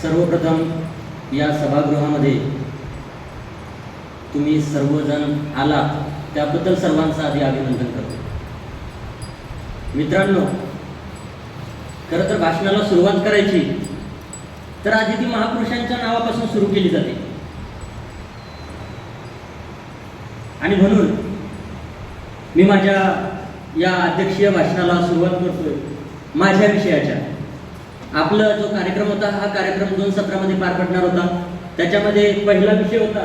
सर्वप्रथम या सभागृहामध्ये तुम्ही सर्वजण आलात त्याबद्दल सर्वांचं आधी अभिनंदन करतो. मित्रांनो, खरं तर भाषणाला सुरुवात करायची तर आधी ती महापुरुषांच्या नावापासून सुरू केली जाते आणि म्हणून मी माझ्या या अध्यक्षीय भाषणाला सुरुवात करतोय माझ्या विषयाच्या. आपला जो कार्यक्रम होता हा कार्यक्रम 2017 मध्ये पार पडणार होता. त्याच्यामध्ये पहिला विषय होता,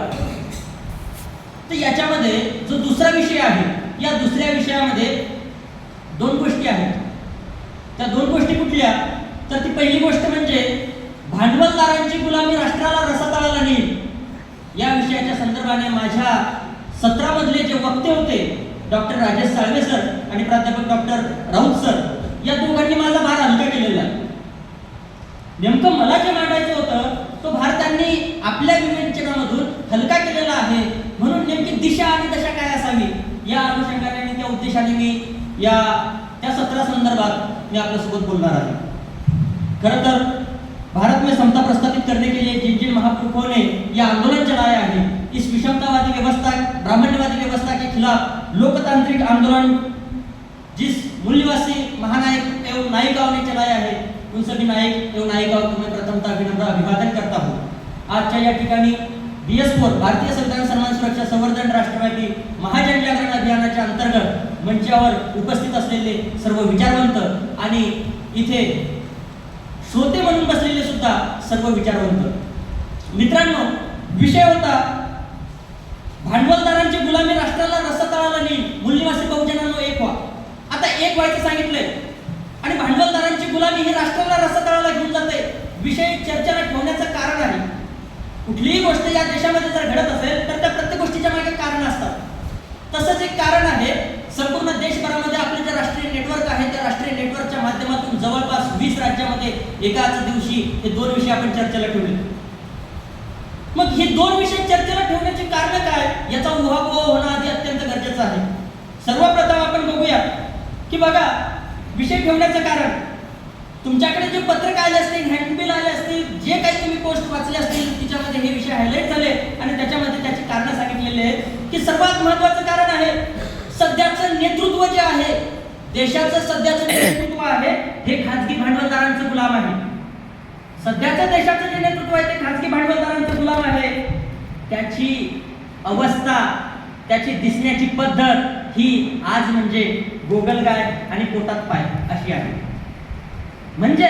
तर याच्यामध्ये जो दुसरा विषय आहे या दुसऱ्या विषयामध्ये दोन गोष्टी आहेत. त्या दोन गोष्टी कुठल्या, तर ती पहिली गोष्ट म्हणजे भांडवलदारांची गुलामी राष्ट्राला रसातळाला नेईल. या विषयाच्या संदर्भाने माझ्या सत्रामधले जे वक्ते होते डॉक्टर राजेश साळवे सर आणि प्राध्यापक डॉक्टर राऊत सर या दोघांनी माझा भार हलका केलेला आहे. नेमकं मला जे मांडायचं होतं तो भार त्यांनी आपल्या विवेचनामधून हलका केलेला आहे. म्हणून नेमकी दिशा आणि दशा काय असावी या अनुषंगाने आणि त्या उद्देशाने मी त्या सत्रासंदर्भात मी आपल्यासोबत बोलणार आहे. खरं तर भारत में समता प्रस्थापित करने के लिए जिन जिन महापुरुषों ने यह आंदोलन चलाया है, इस विषमतावादी व्यवस्था ब्राह्मण्यवादी व्यवस्था के खिलाफ लोकतांत्रिक आंदोलन जिस मूल्यवासी महानायक एवं नायिकाओं ने चलाया है, उन सभी नायक एवं नायिकाओं को मैं प्रथमतः अभिवादन करता हूँ. आजच्या या ठिकाणी BS4 भारतीय संविधान सन्मान सुरक्षा संवर्धन राष्ट्रव्यापी महाजनजागरण अभियानाच्या अंतर्गत मंचावर उपस्थित असलेले सर्व विचारवंत आणि इथे श्रोते म्हणून बसलेले सुद्धा सर्व विचारवंत मित्रांनो, विषय होता भांडवलदारांची गुलामी राष्ट्राला रसातळाला नेईल, मूल्यवासी बहुजनांनो एक व्हा. आता एक व्हायचं सांगितलंय आणि भांडवलदारांची गुलामी ही राष्ट्राला रसातळाला घेऊन जाते. विषय चर्चेला ठेवण्याचं कारण आहे. कुठलीही गोष्ट या देशामध्ये जर घडत असेल तर त्या प्रत्येक गोष्टीच्या मागे कारण असतात. तसंच एक कारण आहे, संपूर्ण देशभरामध्ये आपले जे राष्ट्रीय नेटवर्क आहे त्या राष्ट्रीय नेटवर्कच्या माध्यमातून जवळपास 20 राज्यामध्ये एकाच दिवशी हे दोन विषय आपण चर्चेला ठेवले. मग हे दोन विषय चर्चेला ठेवण्याची कारण काय याचा उहापोह होणं आधी अत्यंत गरजेचं आहे. सर्वप्रथम आपण बघूया की बघा, विषय ठेवण्याचं कारण तुमच्याकडे जे पत्रक आले असतील, हँडबिल आले असतील, जे काही तुम्ही पोस्ट वाचले असतील तिच्यामध्ये हे विषय हायलाइट झाले आणि त्याच्यामध्ये त्याची कारणं सांगितलेली आहेत की सर्वात महत्त्वाचं कारण आहे सध्याचं नेतृत्व जे आहे, देशाचं सध्याचं नेतृत्व आहे हे खाजगी भांडवलदारांचं गुलाम आहे. सध्याचं देशाचं जे नेतृत्व आहे ते खाजगी भांडवलदारांचं गुलाम आहे. त्याची अवस्था, त्याची दिसण्याची पद्धत ही आज म्हणजे गोगलगाय आणि पोटात पाय अशी आहे. म्हणजे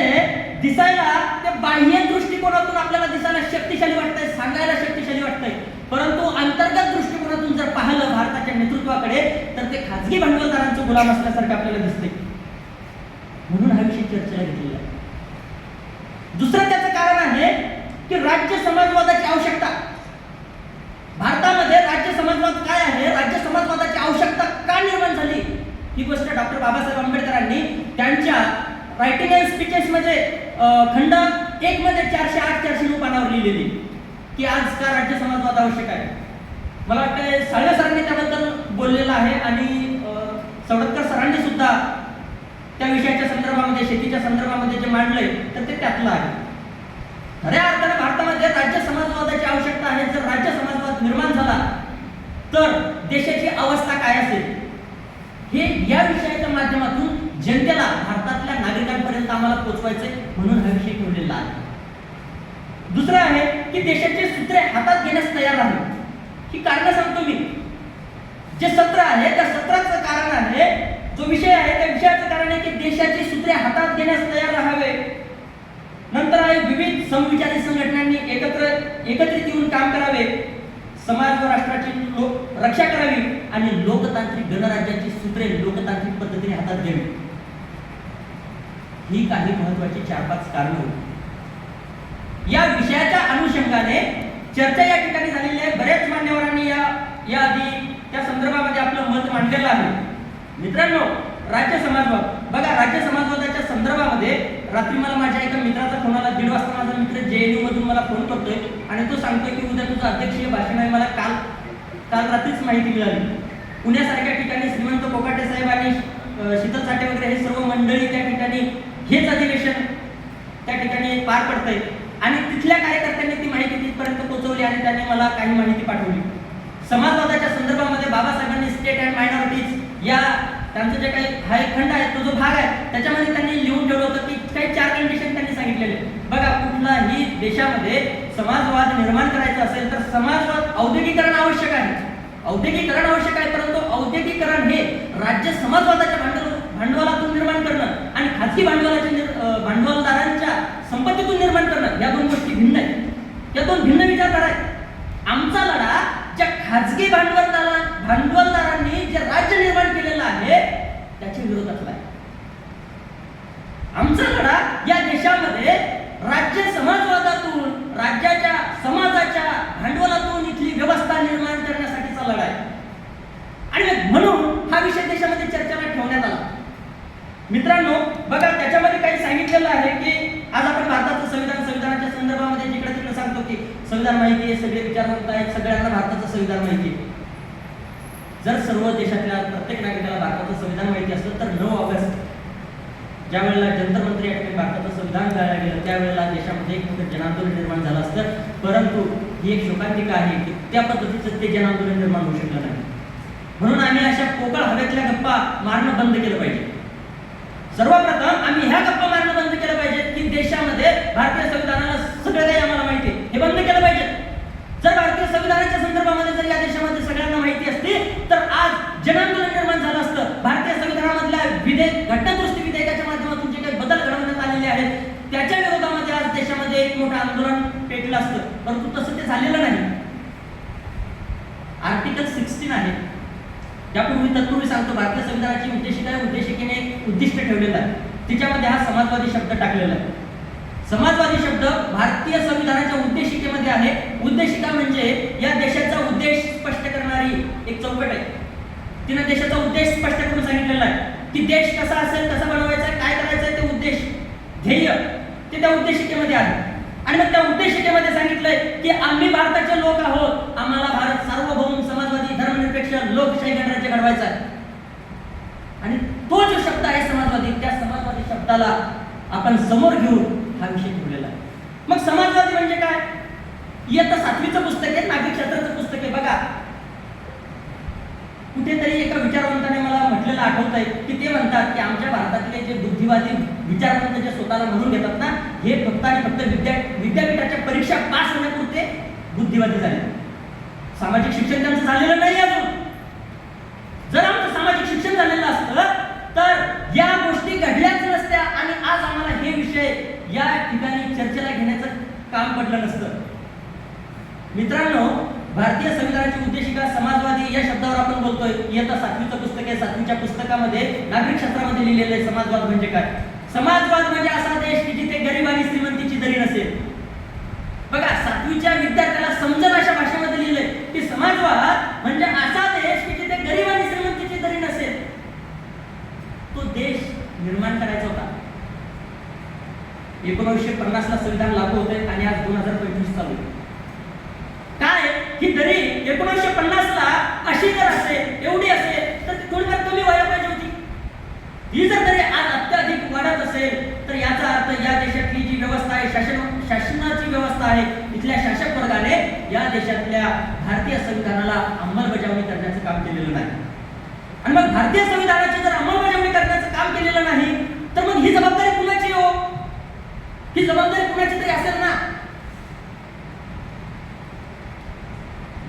दिसायला ते बाह्य दृष्टिकोनातून आपल्याला दिसायला शक्तिशाली वाटतंय, सांगायला शक्तिशाली वाटतंय, परंतु अंतर्गत दृष्टिकोनातून जर पाहिलं भारताच्या नेतृत्वाकडे तर ते खाजगी भांडवलदारांचं गुलाम असल्यासारखं आपल्याला दिसते. म्हणून हा विषय चर्चेला घेतलेला आहे. दुसरं त्याचं कारण आहे की राज्य समाजवादाची आवश्यकता. भारतामध्ये राज्य समाजवाद काय आहे, राज्य समाजवादाची आवश्यकता का निर्माण झाली ही गोष्ट डॉक्टर बाबासाहेब आंबेडकरांनी त्यांच्या रायटिंग अँड स्पीचेस मध्ये खंड 1 मध्ये 408-409 पानावर लिहिलेली की आज का राज्य समाजवाद आवश्यक आहे. मला वाटतं साळवे सरांनी त्याबद्दल बोललेलं आहे आणि सवडतकर सरांनी सुद्धा त्या विषयाच्या संदर्भामध्ये, शेतीच्या संदर्भामध्ये जे मांडलंय तर ते त्यातलं आहे. खऱ्या अर्थाने भारतामध्ये राज्य समाजवादाची आवश्यकता आहे. जर राज्य समाजवाद निर्माण झाला तर देशाची अवस्था काय असेल हे या विषयाच्या माध्यमातून जनतेला, भारतातल्या नागरिकांपर्यंत आम्हाला पोहोचवायचे म्हणून हा विषय ठेवलेला आहे. दुसरं आहे की देशाचे सूत्रे हातात घेण्यास तयार आहे. ही कारण सांगतो मी. जे सत्र आहे त्या सत्राचं कारण आहे, जो विषय आहे त्या विषयाचं कारण आहे की देशाची सूत्रे हातात घेण्यास तयार राहावे. नंतर आहे विविध समविचारी संघटनांनी एकत्रित येऊन काम करावे, समाज व राष्ट्राची रक्षा करावी आणि लोकतांत्रिक गणराज्याची सूत्रे लोकतांत्रिक पद्धतीने हातात घ्यावी. ही काही महत्वाची 4-5 कारणं होती. या विषयाच्या अनुषंगाने चर्चा या ठिकाणी झालेली आहे. बऱ्याच मान्यवरांनी या आधी त्या संदर्भामध्ये आपलं मत मांडलेलं आहे. मित्रांनो, राज्य समाजवाद बघा, राज्य समाजवादाच्या संदर्भामध्ये रात्री मला माझ्या एका मित्राचा फोन आला. 1:30 वाजता माझा मित्र JNU मधून मला फोन करतोय आणि तो सांगतोय की उद्या तुझं अध्यक्षीय भाषण आहे. मला काल रात्रीच माहिती मिळाली. पुण्यासारख्या ठिकाणी श्रीमंत कोकाटे साहेब आणि शीतल साठे वगैरे हे सर्व मंडळी त्या ठिकाणी हेच अधिवेशन त्या ठिकाणी पार पडतंय. आणि तिथल्या कार्यकर्त्यांनी ती माहिती तिथपर्यंत पोहोचवली आणि त्यांनी मला काही माहिती पाठवली. समाजवादाच्या संदर्भामध्ये बाबासाहेबांनी स्टेट अँड मायनॉरिटीज या त्यांचं जे काही हा एक खंड आहे तो जो भाग आहे त्याच्यामध्ये त्यांनी लिहून ठेवलं होतं की काही 4 कंडिशन त्यांनी सांगितलेले. बघा, कुठलाही देशामध्ये समाजवाद निर्माण करायचा असेल तर समाजवाद औद्योगिकरण आवश्यक आहे. औद्योगिकरण आवश्यक आहे, परंतु औद्योगिकरण हे राज्य समाजवादाच्या भांडवलातून निर्माण करणं आणि खाजगी भांडवलदारांच्या संपत्तीतून निर्माण करणं या 2 गोष्टी भिन्न आहेत. या 2 भिन्न विचारधारा आहेत. आमचा लढा ज्या खाजगी भांडवलदारांनी जे राज्य निर्माण केलेलं आहे त्याच्या विरोधातला आहे. आमचा लढा या देशामध्ये राज्य समाजवादातून, राज्याच्या समाजाच्या भांडवलातून इथली व्यवस्था निर्माण करण्यासाठीचा लढा आहे. आणि म्हणून हा विषय देशामध्ये चर्चेला ठेवण्यात आला. मित्रांनो, बघा, त्याच्यामध्ये काही सांगितलेलं आहे की आज आपण भारताचं संविधानाच्या संदर्भामध्ये जिकडे तिकडे सांगतो की संविधान माहिती आहे, सगळे विचारवंत आहेत, सगळ्यांना भारताचं संविधान माहिती आहे. जर सर्व देशातल्या प्रत्येक नागरिकाला भारताचं संविधान माहिती असलं तर 9 ऑगस्ट ज्या वेळेला जंतर मंतर या ठिकाणी भारताचं संविधान करायला गेलं त्यावेळेला देशामध्ये एक मोठं जनांदोलन निर्माण झालं असतं. परंतु ही एक शोकांतिका आहे की त्या पद्धतीचं ते जनांदोलन निर्माण होऊ शकलं नाही. म्हणून आम्ही अशा पोकळ हवेतल्या गप्पा मारणं बंद केलं पाहिजे. सर्वप्रथम आम्ही ह्या गप्पा मारणं बंद केलं पाहिजे की देशामध्ये भारतीय संविधानाला सगळं काही आम्हाला माहिती आहे, हे बंद केलं पाहिजे. जर भारतीय संविधानाच्या संदर्भामध्ये जर या देशामध्ये सगळ्यांना माहिती असती तर आज जनांदोलन निर्माण झालं असतं. भारतीय संविधानामधल्या घटनादुरुस्ती विधेयकाच्या माध्यमातून जे काही बदल घडवण्यात आलेले आहेत त्याच्या विरोधामध्ये आज देशामध्ये एक मोठं आंदोलन पेटलं असतं. परंतु तसं ते झालेलं नाही. आर्टिकल 16 आहे, तत्पूर्वी सांगतो, भारतीय संविधानाची उद्देशिकेने एक उद्दिष्ट ठेवलेलं आहे. तिच्यामध्ये हा समाजवादी शब्द टाकलेला आहे. समाजवादी शब्द भारतीय संविधानाच्या उद्देशिकेमध्ये आहे. उद्देशिका म्हणजे या देशाचा उद्देश स्पष्ट करणारी एक चौकट आहे. तिने देशाचा उद्देश स्पष्ट करून सांगितलेला आहे की देश कसा असेल, कसा बनवायचा, काय करायचं ते उद्देश, ध्येय ते त्या उद्देशिकेमध्ये आहे. आणि मग त्या उद्देशिकेमध्ये सांगितलंय की आम्ही भारताचे लोक आहोत, आम्हाला भारत सार्वभौम समाजवादी धर्मनिरपेक्ष लोकशाही गणराज्य घडवायचा आहे. आणि तो जो शब्द आहे समाजवादी, त्या समाजवादी शब्दाला आपण समोर घेऊन हा विषय ठेवलेला आहे. मग समाजवादी म्हणजे काय? इयत्ता 7वीचं पुस्तक आहे, नागरिक शास्त्राचं पुस्तक आहे. बघा, कुठेतरी एका विचारवंताने मला म्हटलेलं आठवत आहे की ते म्हणतात की आमच्या भारतातले जे बुद्धिवादी विचारवंत जे स्वतःला म्हणून घेतात ना, हे फक्त आणि फक्त विद्यापीठाच्या परीक्षा पास होण्यापुरते बुद्धिवादी झाले. सामाजिक शिक्षण त्यांचं झालेलं नाही अजून. जर आमचं सामाजिक शिक्षण झालेलं असतं तर या गोष्टी घडल्याच नसत्या आणि आज आम्हाला हे विषय या ठिकाणी चर्चेला घेण्याचं काम पडलं नसतं. मित्रांनो, भारतीय संविधानाची उद्देशिका समाजवादी या शब्दावर आपण बोलतोय. इयत्ता 7वीचं पुस्तक आहे. 7वीच्या पुस्तकामध्ये नागरिक शास्त्रामध्ये लिहिलेलं आहे समाजवाद म्हणजे काय. समाजवाद म्हणजे असा देश की जिथे गरीब आणि श्रीमंतीची दरी नसेल. बघा, 7वीच्या विद्यार्थ्याला समजेल अशा भाषेमध्ये लिहिलंय की समाजवाद म्हणजे असा देश की जिथे गरीब आणि श्रीमंतीची दरी नसेल. तो देश निर्माण करायचा होता. 1950 ला संविधान लागू होते आणि आज 2025 चालू आहे. काय ही दरी 1950 ला अशी जर असेल, एवढी असेल तर थोडीफार कमी व्हायला पाहिजे होती. ही जर दरी आज अत्याधिक वाढत असेल तर याचा अर्थ या देशातली जी व्यवस्था आहे, शासनाची व्यवस्था आहे, इथल्या शासक वर्गाने या देशातल्या भारतीय संविधानाला अंमलबजावणी करण्याचं काम केलेलं नाही. आणि मग भारतीय संविधानाची जर अंमलबजावणी करण्याचं काम केलेलं नाही तर मग ही जबाबदारी कुणाची हो? ही जबाबदारी कुणाची तरी असेल ना.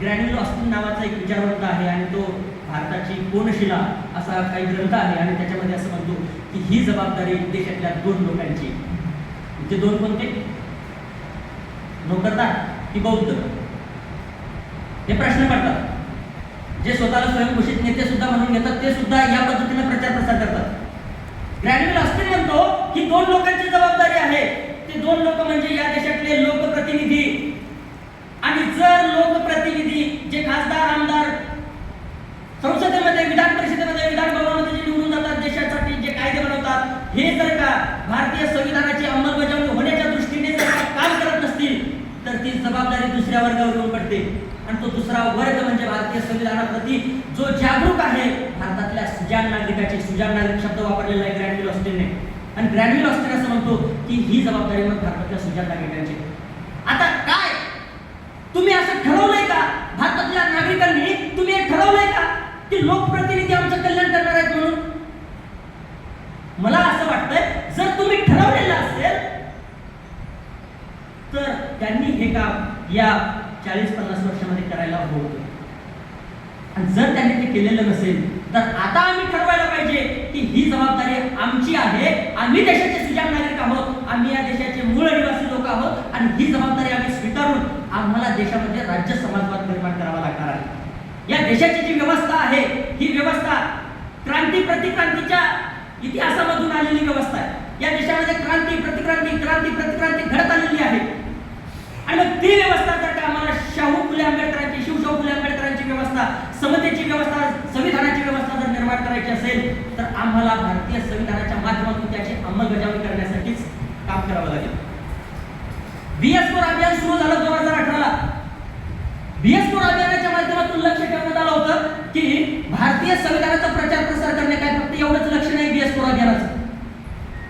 ग्रॅन्युल ऑस्टिन नावाचा एक विचारवंत आहे आणि तो भारताची कोनशिला असा काही ग्रंथ आहे आणि त्याच्यामध्ये असं म्हणतो की ही जबाबदारी देशातल्या 2 लोकांची. म्हणजे 2 कोणते? नोकरदार की बौद्ध? हे प्रश्न पडतात. जे स्वतःला स्वयंघोषित नेते सुद्धा म्हणून घेतात ते सुद्धा या पद्धतीने प्रचार प्रसार करतात. ग्रॅन्युल ऑस्टिन म्हणतो की 2 लोकांची जबाबदारी आहे. ते 2 लोक म्हणजे या देशातले लोकप्रतिनिधी. आणि जर लोकप्रतिनिधी जे खासदार, आमदार संसदेमध्ये, विधान परिषदेमध्ये, विधान भवनामध्ये जे निवडून जातात, देशासाठी जे कायदे बनवतात, हे जर का भारतीय संविधानाची अंमलबजावणी होण्याच्या दृष्टीने जर का काम करत नसतील तर ती जबाबदारी दुसऱ्या वर्गावर येऊन पडते. आणि तो दुसरा वर्ग म्हणजे भारतीय संविधानाप्रती जो जागरूक आहे, भारतातल्या सुजाण नागरिकाचे, सुजाण नागरिक शब्द वापरलेला आहे ग्रॅन्युल ऑस्टिनने. आणि ग्रॅन्युल ऑस्टिन असं म्हणतो की ही जबाबदारी मग भारतातल्या सुजाण नागरिकांची. असं ठरवलंय का भारतातल्या नागरिकांनी? तुम्ही हे ठरवलंय का की लोकप्रतिनिधी आमचं कल्याण करणार आहेत म्हणून? मला असं वाटतंय जर तुम्ही ठरवलेलं असेल तर त्यांनी हे काम या 40-50 वर्षामध्ये करायला हवं होतं. आणि जर त्यांनी ते केलेलं नसेल तर आता आम्ही ठरवायला पाहिजे की ही जबाबदारी आमची आहे. आम्ही देशाचे सुजाण नागरिक आहोत, आम्ही या देशाचे मूळ निवासी लोक आहोत आणि ही जबाबदारी आम्ही स्वीकारून आम्हाला देशामध्ये राज्य समाजवाद निर्माण करावा लागणार आहे. या देशाची जी व्यवस्था आहे ही व्यवस्था क्रांती प्रतिक्रांतीच्या इतिहासामधून आलेली व्यवस्था आहे. या देशामध्ये क्रांती प्रतिक्रांती घडत आलेली आहे. आणि मग ती व्यवस्था जर का आम्हाला शाहू फुले आंबेडकरांची, शिवशाहू फुले आंबेडकरांची व्यवस्था, समतेची व्यवस्था, संविधानाची व्यवस्था जर निर्माण करायची असेल तर आम्हाला भारतीय संविधानाच्या माध्यमातून त्याची अंमलबजावणी करण्यासाठीच काम करावं लागेल. BS4 अभियान सुरू झालं 2018 ला. BS4 अभियानाच्या माध्यमातून लक्ष ठेवण्यात आलं होतं की भारतीय संविधानाचा प्रचार प्रसार करणे काय फक्त एवढंच लक्ष नाही BS4 अभियानाचं.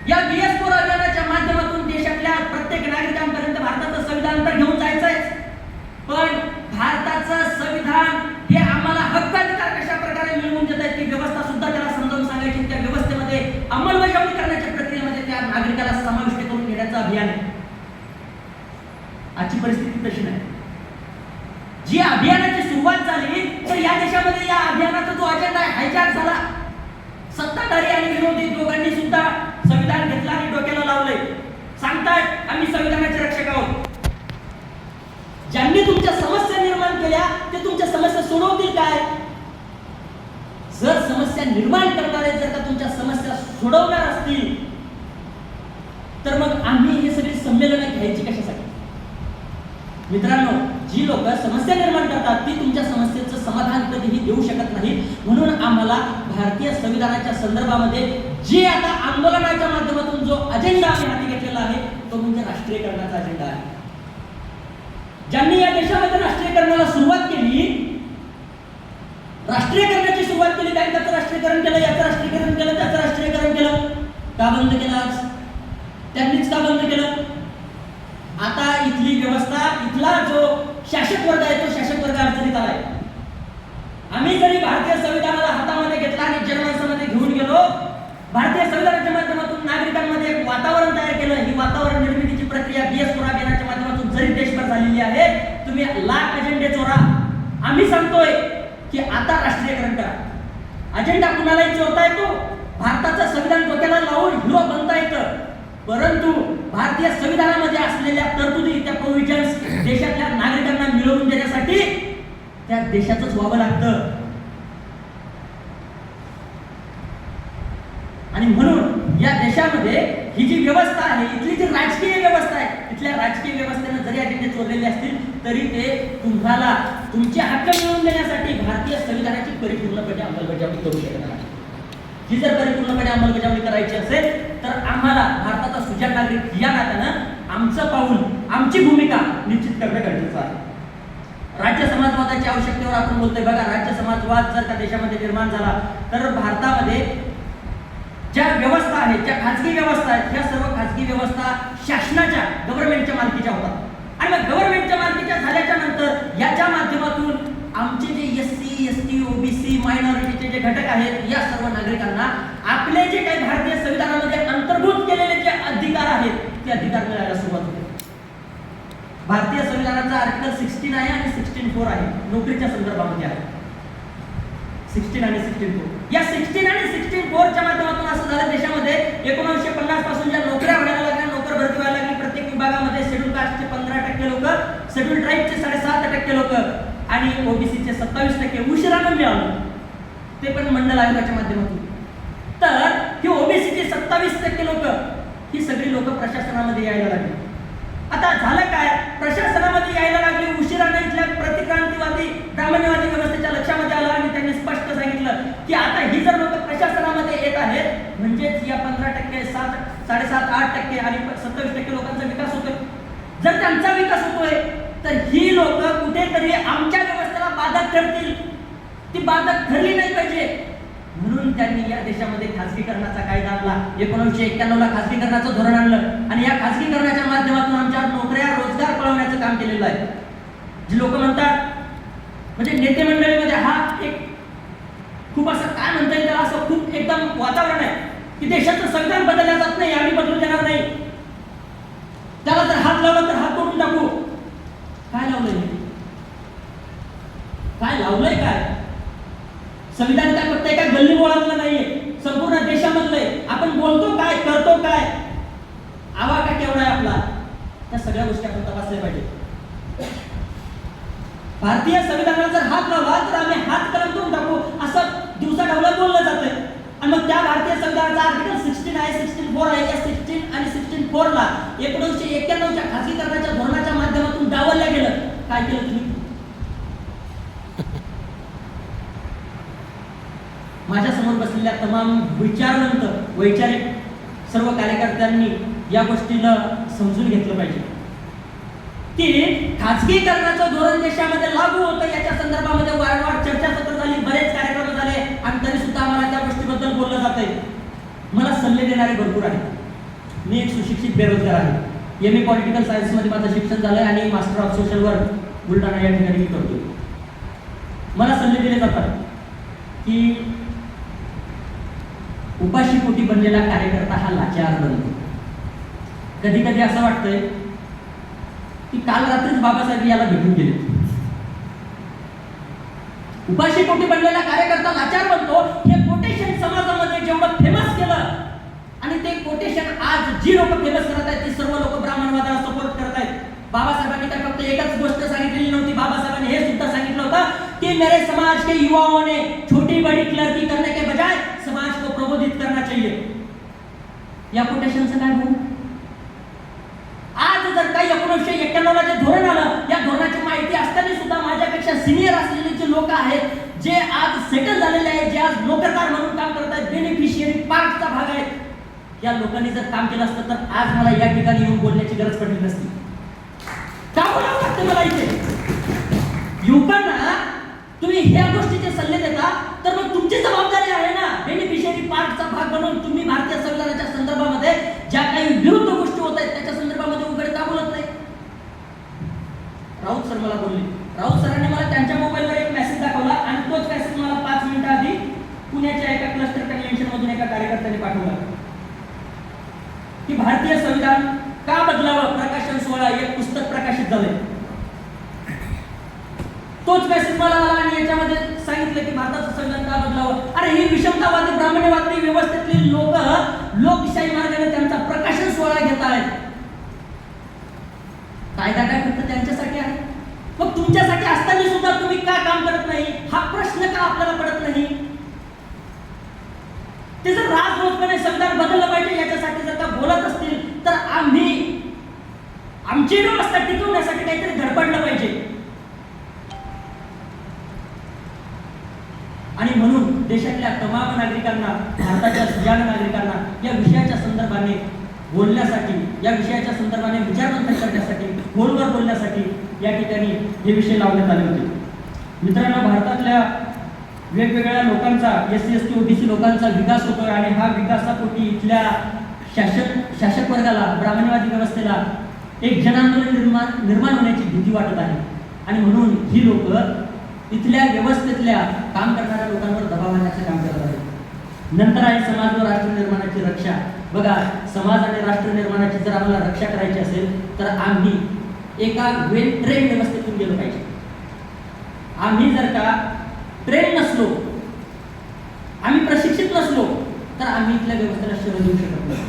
या BS4 अभियानाच्या माध्यमातून देशातल्या प्रत्येक नागरिकांपर्यंत भारताचं संविधान तर घेऊन जायचंय, पण भारताचं संविधान हे आम्हाला हक्काधिकार कशा प्रकारे मिळवून देत आहे ती व्यवस्था सुद्धा त्याला समजावून सांगायची. त्या व्यवस्थेमध्ये अंमलबजावणी करण्याच्या प्रक्रियेमध्ये त्या नागरिकाला समाविष्ट करून घेण्याचं अभियान आहे. आजची परिस्थिती तशी नाही. जी अभियानाची सुरुवात झाली तर या देशामध्ये या अभियानाचा जो अजेंडा आहे हायजॅक झाला. सत्ताधारी आणि विरोधी दोघांनी सुद्धा संविधान घेतलं आणि डोक्याला लावलंय. सांगतायत आम्ही संविधानाचे रक्षक आहोत. ज्यांनी तुमच्या समस्या निर्माण केल्या ते तुमच्या समस्या सोडवतील काय? जर समस्या निर्माण करणारे जर का तुमच्या समस्या सोडवणार असतील तर मग आम्ही हे सगळे संमेलनं घ्यायची कशासाठी? मित्रांनो, जी लोक समस्या निर्माण करतात ती तुमच्या समस्येचं समाधान कधीही देऊ शकत नाही. म्हणून आम्हाला भारतीय संविधानाच्या संदर्भामध्ये जे आता आंदोलनाच्या माध्यमातून जो अजेंडा आम्ही हाती घेतलेला आहे तो म्हणजे राष्ट्रीयकरणाचा अजेंडा आहे. ज्यांनी या देशामध्ये राष्ट्रीयकरणाला सुरुवात केली, राष्ट्रीयकरणाची सुरुवात केली, बँकाचं राष्ट्रीयकरण केलं, याचं राष्ट्रीयकरण केलं, त्याचं राष्ट्रीयकरण केलं, का बंद केलं आज? त्यांनीच का बंद केलं? आता इथली व्यवस्था, इथला जो शासक वर्ग आहे तो शासक वर्ग अडचणीत आलाय. आम्ही जरी भारतीय संविधानाला हातामध्ये घेतला आणि जनमानसामध्ये घेऊन गेलो, भारतीय संविधानाच्या माध्यमातून नागरिकांमध्ये एक वातावरण तयार केलं. ही वातावरण निर्मितीची प्रक्रिया BS4 अभियानाच्या माध्यमातून जरी देशभर झालेली आहे. तुम्ही लाख अजेंडे चोरा, आम्ही सांगतोय की आता राष्ट्रीयकरण करा. अजेंडा कुणालाही चोरता येतो, भारताचं संविधान डोक्याला लावून हिरो बनता येतं, परंतु भारतीय संविधानामध्ये असलेल्या तरतुदी, त्या प्रोव्हिजन्स देशातल्या नागरिकांना मिळवून देण्यासाठी त्या देशाचंच व्हावं लागतं. आणि म्हणून या देशामध्ये ही जी व्यवस्था आहे, इथली जी राजकीय व्यवस्था आहे, इथल्या राजकीय व्यवस्थेनं जरी अजेंडे चोरलेले असतील तरी ते तुम्हाला तुमचे हक्क मिळवून देण्यासाठी भारतीय संविधानाची परिपूर्णपणे अंमलबजावणी करू शकत नाही. ही जर परिपूर्णपणे अंमलबजावणी करायची असेल तर आम्हाला भारताचा सुजाण नागरिक या नात्यानं आमचं पाऊल, आमची भूमिका निश्चित करणं गरजेचं आहे. राज्य समाजवादाच्या आवश्यकतेवर आपण बोलतोय. बघा, राज्य समाजवाद जर का देशामध्ये निर्माण झाला तर भारतामध्ये ज्या व्यवस्था आहेत, ज्या खाजगी व्यवस्था आहेत, ह्या सर्व खाजगी व्यवस्था शासनाच्या, गव्हर्नमेंटच्या मालकीच्या होतात. आणि मग गव्हर्नमेंटच्या मालकीच्या झाल्याच्या नंतर याच्या माध्यमातून आमचे जे SC, ST, OBC, मायनॉरिटीचे जे घटक आहेत या सर्व नागरिकांना आपले जे काही भारतीय संविधानामध्ये अंतर्भूत केलेले जे अधिकार आहेत ते अधिकार मिळायला सुरुवात होते. भारतीय संविधानाचा आर्टिकल 16 आहे आणि 16(4) आहे, नोकरीच्या संदर्भामध्ये आहे. 16 आणि 16(4) या 16 आणि 16(4) च्या माध्यमातून असं झालं देशामध्ये 1950 पासून ज्या नोकऱ्या व्हायला लागल्या, नोकर भरती व्हायला लागली, प्रत्येक विभागामध्ये शेड्यूल कास्टचे 15% लोक, शेड्यूल ट्राईबचे 7.5% लोक आणि OBCचे 27% उशिरानं मिळालं, ते पण मंडल आयोगाच्या माध्यमातून. तर ही OBCची 27% लोक, ही सगळी लोक प्रशासनामध्ये यायला लागली. आता झालं काय, प्रशासनामध्ये यायला लागली उशिरानं. इथल्या प्रतिक्रांतीवादी ब्राह्मण्यवादी व्यवस्थेच्या लक्षामध्ये आलं आणि त्यांनी स्पष्ट सांगितलं की आता ही जर लोक प्रशासनामध्ये येत आहेत म्हणजेच या 15%, 7.5-8% आणि 27% लोकांचा विकास होतोय. जर त्यांचा विकास होतोय तर ही लोक कुठेतरी आमच्या व्यवस्थेला बाधक ठरतील. ती बाधक ठरली नाही पाहिजे म्हणून त्यांनी या देशामध्ये खासगीकरणाचा कायदा आणला. 1991 ला खासगीकरणाचं धोरण आणलं आणि या खासगीकरणाच्या माध्यमातून आमच्या नोकऱ्या, रोजगार पळवण्याचं काम केलेलं आहे. जी लोक म्हणतात, म्हणजे नेते मंडळीमध्ये हा एक खूप असं काय म्हणता येईल त्याला, असं खूप एकदम वातावरण आहे की देशाचं संविधान बदललं जात नाही, आम्ही बदलून देणार नाही, त्याला जर हात लावला तर हात तोडून टाकू. काय लावलंय, काय लावलंय, काय संविधान काय फक्त एका गल्ली बोळातलं नाहीये, संपूर्ण देशामधलं आहे. आपण बोलतो काय, करतो काय, आवाका केवढा आहे आपला, त्या सगळ्या गोष्टी आपण तपासल्या पाहिजे. भारतीय संविधानाला जर हात लावला तर आम्ही हात कलंडून टाकू असं दिवसाढवळ्या बोललं जातंय. आणि मग त्या भारतीय संविधानाचा आर्टिकल 16 आहे, 16(4) आहे. या 16 आणि 16(4) ला 1991च्या खासगीकरणाच्या धोरणाच्या माध्यमातून डावलल्या गेलं. काय केलं तुम्ही? माझ्या समोर बसलेल्या तमाम विचारवंत वैचारिक सर्व कार्यकर्त्यांनी या गोष्टीला समजून घेतलं पाहिजे की खासगीकरणाचं धोरण देशामध्ये लागू होतं. याच्या संदर्भामध्ये वारंवार चर्चासत्र झाली, बरेच कार्यक्रम झाले आणि तरी सुद्धा आम्हाला त्या गोष्टीबद्दल बोललं जातंय. मला सल्ले देणारे भरपूर आहेत. मी एक सुशिक्षित बेरोजगार आहे. MA पॉलिटिकल सायन्समध्ये माझं शिक्षण झालंय आणि master of social work Buldhana या ठिकाणी मी करतो. मला सल्ले दिले जातात की उपाशी पोटी बनलेला कार्यकर्ता हा लाचार बनतो. कधी कधी असं वाटतंय की काल रात्रीच बाबासाहेब याला भेटून गेले. उपाशी पोटी बनलेला कार्यकर्ता लाचार बनतो. हे कोटेशन समाजामध्ये जेवढं फेमस केलं आणि ते कोटेशन आज जी लोक फेमस करत आहेत ती सर्व लोक ब्राह्मणवादाला सपोर्ट करत आहेत. बाबासाहेबांनी तर फक्त एकच गोष्ट सांगितलेली नव्हती. बाबासाहेबांनी हे सुद्धा सांगितलं होतं कि मेरे समाज के युवाओं ने छोटी बड़ी क्लर्की करने के बजाय समाज को प्रबोधित करना चाहिए. या कोटेशनचं काय होईल? आज जर काही 1991ला जे धोरण आलं, या धोरणाची माहिती असताना सुद्धा माझ्यापेक्षा सिनियर असलेले जे लोक आहेत, जे आज सेटल झालेले आहेत, जे आज नोकरदार म्हणून काम करत आहेत, बेनिफिशियरी पार्टचा भाग आहेत, या लोकांनी जर काम केलं असतं तर आज मला या ठिकाणी येऊन बोलण्याची गरज पडली नसती. का बोलावं लागतं मला इथे? युवकांना तुम्ही ह्या गोष्टीचे सल्ले देता तर मग तुमची जबाबदारी आहे ना. बेनिफिशियरी पार्टचा भाग म्हणून तुम्ही भारतीय संविधानाच्या संदर्भामध्ये ज्या काही विरुद्ध गोष्टी होत आहेत त्याच्या संदर्भामध्ये उघड का बोलत नाही? राऊत सर मला बोलले. राऊत सरांनी मला त्यांच्या मोबाईलवर एक मेसेज दाखवला आणि तोच मेसेज मला 5 मिनिटं आधी पुण्याच्या एका क्लस्टर कन्व्हेन्शन मधून एका कार्यकर्त्याने पाठवला की भारतीय संविधान का बदलावं. प्रकाशन 16 एक पुस्तक प्रकाशित झालंय. तोच मेसेज मला आला आणि याच्यामध्ये सांगितलं की भारताचं संविधान का बदलावं. अरे ही विषमतावादी ब्राह्मणवादी व्यवस्थेतली लोक लोकशाही मार्गाने त्यांचा प्रकाशन 16 घेत आहेत. कायदा काय फक्त त्यांच्यासाठी आहे? मग तुमच्यासाठी असताना सुद्धा तुम्ही का काम करत नाही हा प्रश्न का आपल्याला पडत नाही? ते जर राजरोजपणे संविधान बदललं पाहिजे याच्यासाठी जर का बोलत असतील तर आम्ही आमची व्यवस्था टिकवण्यासाठी काहीतरी धडपडलं पाहिजे. आणि म्हणून देशातल्या तमाम नागरिकांना, भारताच्या सुजाण नागरिकांना या विषयाच्या संदर्भाने बोलण्यासाठी, या विषयाच्या संदर्भाने विचारमंथन करण्यासाठी, फोनवर बोलण्यासाठी या ठिकाणी हे विषय लावण्यात आले होते. मित्रांनो, भारतातल्या वेगवेगळ्या लोकांचा, SC ST OBC लोकांचा विकास होतोय आणि हा विकासापोटी इथल्या शासक वर्गाला, ब्राह्मणवादी व्यवस्थेला एक जनांदोलन निर्माण होण्याची भीती वाटत आहे. आणि म्हणून ही लोक इथल्या व्यवस्थेतल्या काम करणाऱ्या लोकांवर दबाव आणण्याचं काम करत आहेत. नंतर आहे समाज व राष्ट्र निर्माणाची रक्षा. बघा, समाज आणि राष्ट्र निर्माणाची जर आम्हाला रक्षा करायची असेल तर आम्ही एका वेल ट्रेन व्यवस्थेतून गेलो पाहिजे. आम्ही जर का ट्रेन नसलो, आम्ही प्रशिक्षित नसलो तर आम्ही इथल्या व्यवस्थेला शह देऊ शकत नाही.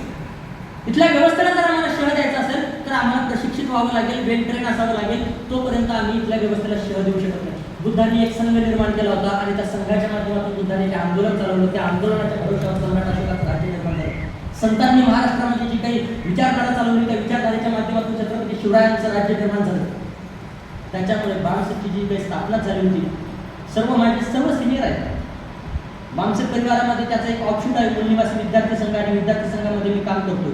इथल्या व्यवस्थेला जर आम्हाला शह द्यायचा असेल तर आम्हाला प्रशिक्षित व्हावं लागेल, वेल ट्रेन असावं लागेल. तोपर्यंत आम्ही इथल्या व्यवस्थेला शह देऊ शकत नाही. बुद्धांनी एक संघ निर्माण केला होता आणि त्या संघाच्या माध्यमातून बुद्धांनी जे आंदोलन चालवलं, त्या आंदोलनाच्या भरोश्यावर सम्राट अशोकाचं राज्य निर्माण झालं. संतांनी महाराष्ट्रामध्ये जी काही विचारधारा चालवली त्या विचारधारेच्या माध्यमातून छत्रपती शिवरायांचं राज्य निर्माण झालं. त्याच्यामुळे बामसेची जी काही स्थापना झाली होती, सर्व सिनियर आहेत. बामसेट परिवारामध्ये त्याचा एक ऑप्शन आहे, मूलनिवासी विद्यार्थी संघ आणि विद्यार्थी संघामध्ये मी काम करतो.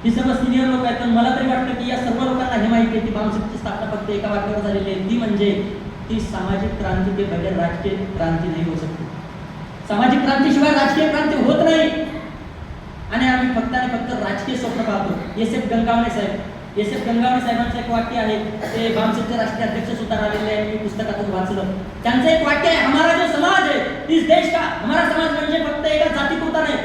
ही सर्व सिनियर लोक आहेत. पण मला तरी वाटतं की या सर्व लोकांना हे माहिती आहे की बामसेटची स्थापना फक्त एका वाक्यावर झालेली आहे, ती म्हणजे ती सामाजिक क्रांती के बगैर राजकीय क्रांती नाही होऊ शकते. सामाजिक क्रांतीशिवाय राजकीय क्रांती होत नाही. आणि आम्ही फक्त आणि फक्त राजकीय स्वप्न पाहतो. SF गंगावणे साहेब एस एफ गंगावणे साहेबांचं एक वाक्य आहे, ते भामसेचे राष्ट्रीय अध्यक्ष सुद्धा आलेले आहे, मी पुस्तकातून वाचलं. त्यांचं एक वाक्य आहे, हमारा जो समाज है इस देश का, हमारा समाज म्हणजे फक्त एका जातीपुरता नाही.